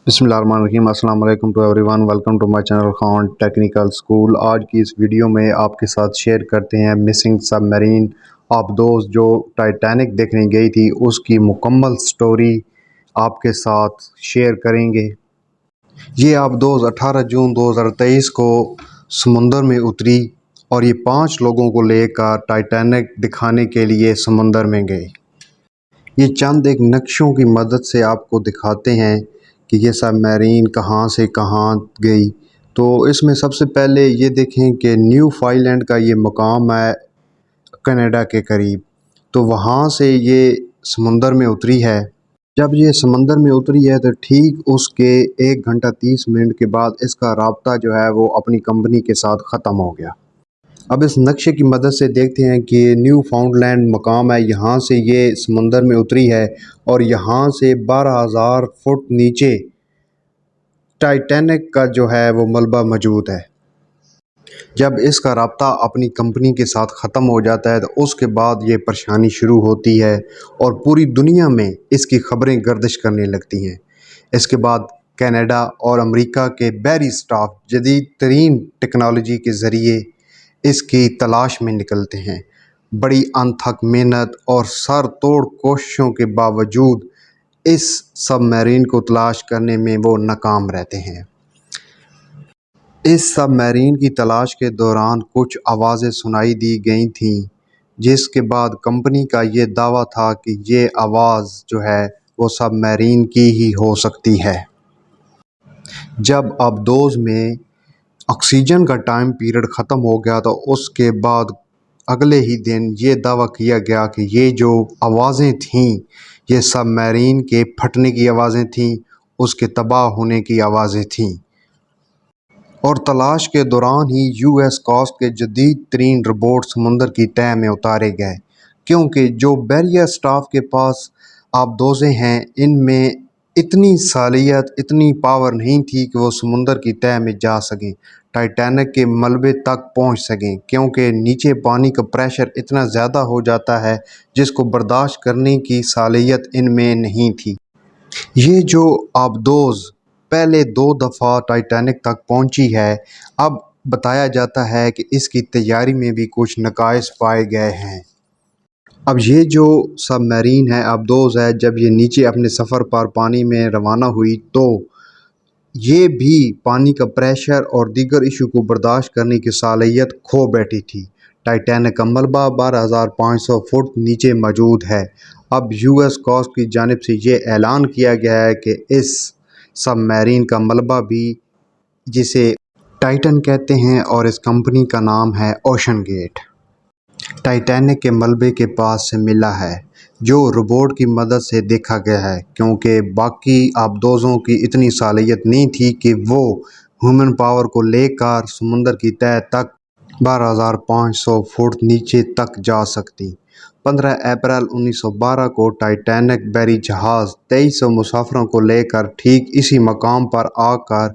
बिस्मिल्लाहिर्रहमानिर्रहीम। अस्सलाम वालेकुम to everyone, welcome to my channel Khan technical school. आज की इस वीडियो में आपके साथ शेयर करते हैं मिसिंग सबमरीन आबदोज़ जो टाइटैनिक देखने गई थी उसकी मुकम्मल स्टोरी आपके साथ शेयर करेंगे। ये आबदोज़ 18 जून 2023 को समुंदर में उतरी और ये 5 लोगों को लेकर टाइटैनिक दिखाने के लिए समुंदर में गई। ये चंद एक नक्शों की मदद से आपको दिखाते हैं कि ये सबमरीन कहाँ से कहाँ गई। तो इसमें सबसे पहले ये देखें कि न्यू फाइलैंड का ये मकाम है कनाडा के करीब, तो वहाँ से ये समुंदर में उतरी है। जब ये समंदर में उतरी है तो ठीक उसके 1 घंटा 30 मिनट के बाद इसका राब्ता जो है वो अपनी कंपनी के साथ ख़त्म हो गया। अब इस नक्शे की मदद से देखते हैं कि न्यू फाउंडलैंड मकाम है, यहाँ से ये समुंदर में उतरी है और यहाँ से 12,000 फुट नीचे टाइटैनिक का जो है वो मलबा मौजूद है। जब इसका राब्ता अपनी कंपनी के साथ ख़त्म हो जाता है तो उसके बाद ये परेशानी शुरू होती है और पूरी दुनिया में इसकी ख़बरें गर्दिश करने लगती हैं। इसके बाद कनाडा और अमेरिका के बहरी स्टाफ जदीद तरीन टेक्नोलॉजी के ज़रिए इसकी तलाश में निकलते हैं। बड़ी अनथक मेहनत और सर तोड़ कोशिशों के बावजूद इस सबमरीन को तलाश करने में वो नाकाम रहते हैं। इस सबमरीन की तलाश के दौरान कुछ आवाज़ें सुनाई दी गई थीं, जिसके बाद कंपनी का ये दावा था कि ये आवाज़ जो है वो सबमरीन की ही हो सकती है। जब आबदोज़ में ऑक्सीजन का टाइम पीरियड ख़त्म हो गया तो उसके बाद अगले ही दिन ये दावा किया गया कि ये जो आवाज़ें थीं ये सबमरीन के फटने की आवाज़ें थीं, उसके तबाह होने की आवाज़ें थीं। और तलाश के दौरान ही यूएस कोस्ट के जदीद तरीन रोबोट समुंदर की तह में उतारे गए, क्योंकि जो बहरिया स्टाफ के पास आबदोज़ें हैं इनमें इतनी सालियत इतनी पावर नहीं थी कि वो समुंदर की तह में जा सकें, टाइटैनिक के मलबे तक पहुंच सकें, क्योंकि नीचे पानी का प्रेशर इतना ज़्यादा हो जाता है जिसको बर्दाश्त करने की सालियत इनमें नहीं थी। ये जो आबदोज़ पहले 2 दफ़ा टाइटैनिक तक पहुंची है, अब बताया जाता है कि इसकी तैयारी में भी कुछ नकाइस पाए गए हैं। अब ये जो सबमरीन है आबदोज़ है, जब ये नीचे अपने सफ़र पर पानी में रवाना हुई तो ये भी पानी का प्रेशर और दीगर इशू को बर्दाश्त करने की सालियत खो बैठी थी। टाइटैनिक का मलबा 12,500 फुट नीचे मौजूद है। अब यूएस कोस्ट की जानिब से ये ऐलान किया गया है कि इस सबमरीन का मलबा भी, जिसे टाइटन कहते हैं और इस कंपनी का नाम है ओशन गेट, टाइटैनिक के मलबे के पास से मिला है, जो रोबोट की मदद से देखा गया है, क्योंकि बाकी आबदोज़ों की इतनी सालियत नहीं थी कि वो ह्यूमन पावर को लेकर समुंदर की तह तक 12,500 फुट नीचे तक जा सकती। 15 अप्रैल 1912 को टाइटैनिक बहरी जहाज़ 2300 मुसाफिरों को लेकर ठीक इसी मकाम पर आकर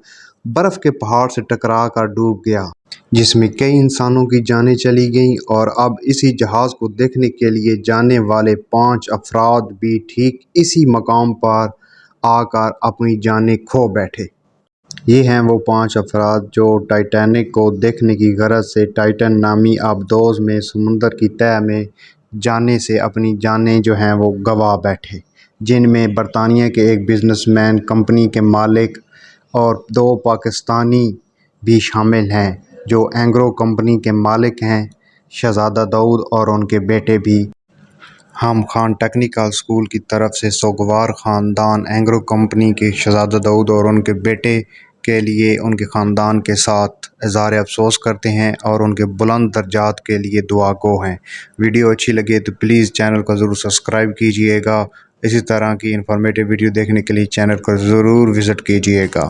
बर्फ़ के पहाड़ से टकरा कर डूब गया, जिसमें कई इंसानों की जानें चली गईं और अब इसी जहाज़ को देखने के लिए जाने वाले 5 अफराद भी ठीक इसी मकाम पर आकर अपनी जानें खो बैठे। ये हैं वो 5 अफराद जो टाइटैनिक को देखने की गरज से टाइटन नामी आबदोज़ में समुंदर की तह में जाने से अपनी जानें जो हैं वो गंवा बैठे, जिनमें बरतानिया के एक बिजनेसमैन, कंपनी के मालिक और 2 पाकिस्तानी भी शामिल हैं जो एंग्रो कंपनी के मालिक हैं, शहजादा दाऊद और उनके बेटे भी। हम खान टेक्निकल स्कूल की तरफ से सोगवार ख़ानदान एंग्रो कंपनी के शहजादा दाऊद और उनके बेटे के लिए उनके ख़ानदान के साथ इज़हार अफसोस करते हैं और उनके बुलंद दर्जात के लिए दुआ गो हैं। वीडियो अच्छी लगे तो प्लीज़ चैनल को ज़रूर सब्सक्राइब कीजिएगा। इसी तरह की इन्फॉर्मेटिव वीडियो देखने के लिए चैनल को ज़रूर विज़िट कीजिएगा।